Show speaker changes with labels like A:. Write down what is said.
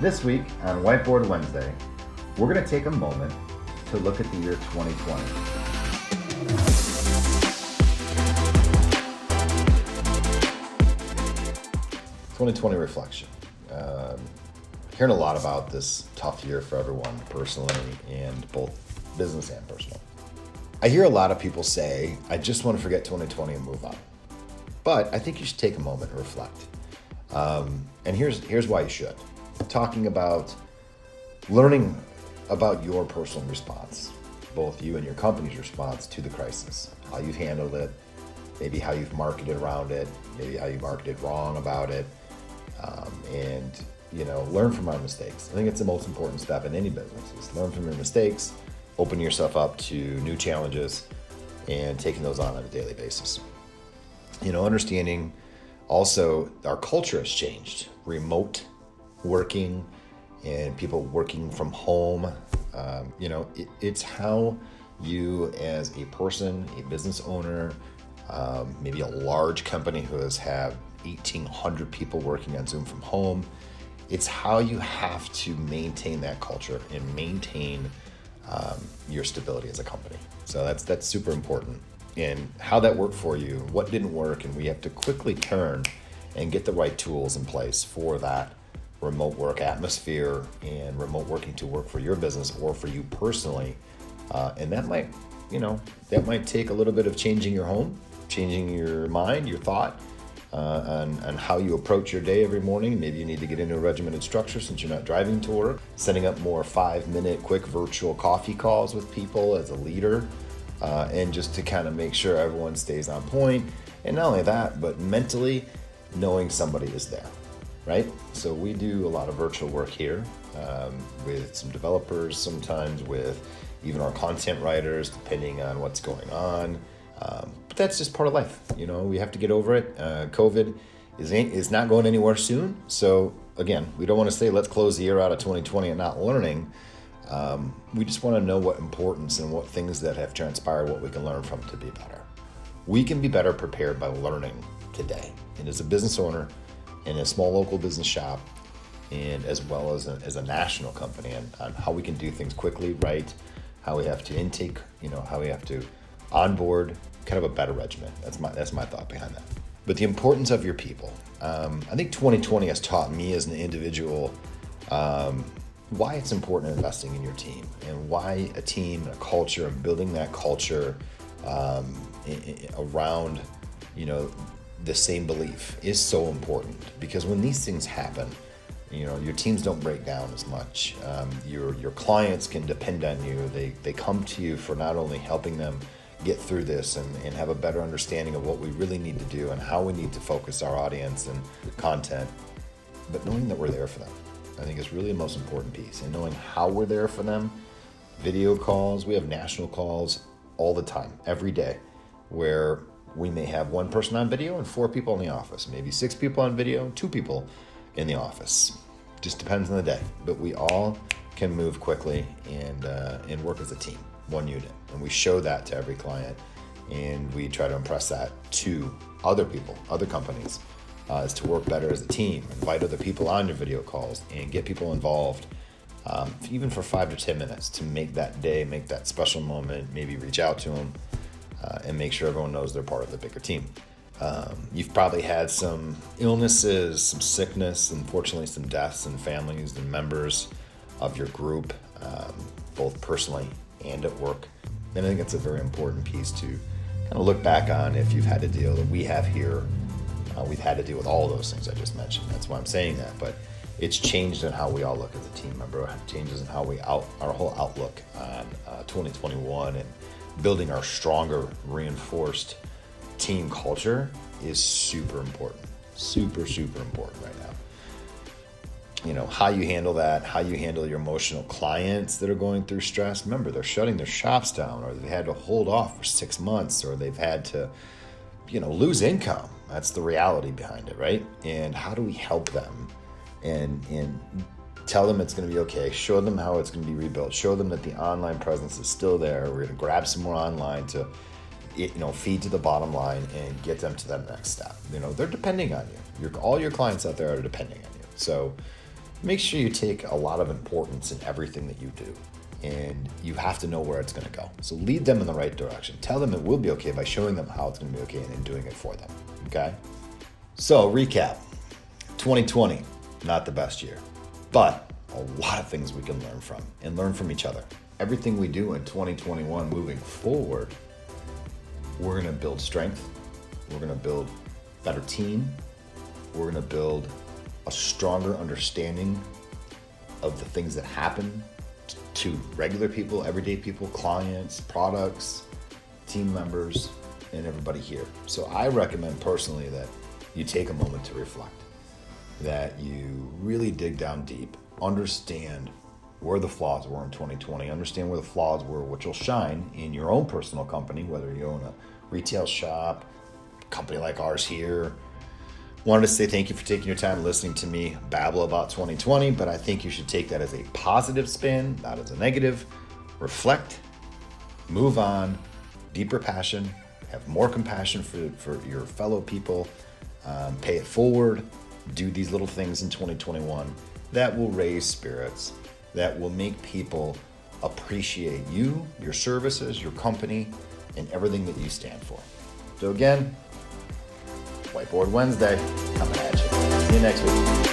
A: This week on Whiteboard Wednesday, we're going to take a moment to look at the year 2020. 2020 reflection. Hearing a lot about this tough year for everyone personally and both business and personal. I hear a lot of people say, I just want to forget 2020 and move on. But I think you should take a moment and reflect. And here's why you should. Talking about learning about your personal response, both you and your company's response to the crisis, how you've handled it, maybe how you've marketed around it, maybe how you marketed wrong about it, and learn from our mistakes. I think it's the most important step in any business is learn from your mistakes, open yourself up to new challenges, and taking those on a daily basis. Understanding also our culture has changed. Remote working and people working from home. It's how you as a person, a business owner, maybe a large company who has had 1,800 people working on Zoom from home. It's how you have to maintain that culture and maintain your stability as a company. So that's super important. And how that worked for you, what didn't work, and we have to quickly turn and get the right tools in place for that remote work atmosphere and remote working to work for your business or for you personally. And that might take a little bit of changing your home, changing your mind, your thought on how you approach your day every morning. Maybe you need to get into a regimented structure since you're not driving to work, setting up more 5-minute quick virtual coffee calls with people as a leader, and just to kind of make sure everyone stays on point. And not only that, but mentally knowing somebody is there. Right? So we do a lot of virtual work here with some developers, sometimes with even our content writers, depending on what's going on. But that's just part of life. We have to get over it. COVID is not going anywhere soon. So again, we don't want to say, let's close the year out of 2020 and not learning. We just want to know what importance and what things that have transpired, what we can learn from to be better. We can be better prepared by learning today. And as a business owner, in a small local business shop, and as well as a national company, and on how we can do things quickly, right? How we have to intake, how we have to onboard, kind of a better regimen. That's my thought behind that. But the importance of your people. I think 2020 has taught me as an individual why it's important investing in your team and why a team, a culture, and building that culture around, the same belief is so important, because when these things happen, your teams don't break down as much. Your clients can depend on you. They come to you for not only helping them get through this and have a better understanding of what we really need to do and how we need to focus our audience and content, but knowing that we're there for them, I think is really the most important piece. And knowing how we're there for them, video calls, we have national calls all the time, every day, where we may have one person on video and 4 people in the office, maybe 6 people on video, 2 people in the office. Just depends on the day. But we all can move quickly and work as a team, one unit. And we show that to every client, and we try to impress that to other people, other companies, is to work better as a team, invite other people on your video calls, and get people involved, even for 5 to 10 minutes to make that day, make that special moment, maybe reach out to them, and make sure everyone knows they're part of the bigger team. You've probably had some illnesses, some sickness, unfortunately some deaths in families and members of your group, both personally and at work. And I think it's a very important piece to kind of look back on if you've had to deal that we have here. We've had to deal with all those things I just mentioned. That's why I'm saying that. But it's changed in how we all look as a team member. It changes in how our whole outlook on 2021, and building our stronger, reinforced team culture is super important. Super, super important right now. How you handle that, how you handle your emotional clients that are going through stress. Remember, they're shutting their shops down, or they've had to hold off for 6 months, or they've had to, lose income. That's the reality behind it, right? And how do we help them and tell them it's going to be okay, show them how it's going to be rebuilt, show them that the online presence is still there. We're going to grab some more online to feed to the bottom line and get them to that next step. They're depending on you. All your clients out there are depending on you. So, make sure you take a lot of importance in everything that you do. And you have to know where it's going to go. So lead them in the right direction. Tell them it will be okay by showing them how it's going to be okay and then doing it for them. Okay? So recap, 2020, not the best year, but a lot of things we can learn from and learn from each other. Everything we do in 2021 moving forward, we're going to build strength. We're going to build a better team. We're going to build a stronger understanding of the things that happen to regular people, everyday people, clients, products, team members, and everybody here. So I recommend personally that you take a moment to reflect, that you really dig down deep, understand where the flaws were in 2020, understand where the flaws were, which will shine in your own personal company, whether you own a retail shop, a company like ours here. Wanted to say thank you for taking your time listening to me babble about 2020, but I think you should take that as a positive spin, not as a negative. Reflect, move on, deeper passion, have more compassion for your fellow people, pay it forward, do these little things in 2021 that will raise spirits, that will make people appreciate you, your services, your company, and everything that you stand for. So again, Whiteboard Wednesday, coming at you. See you next week.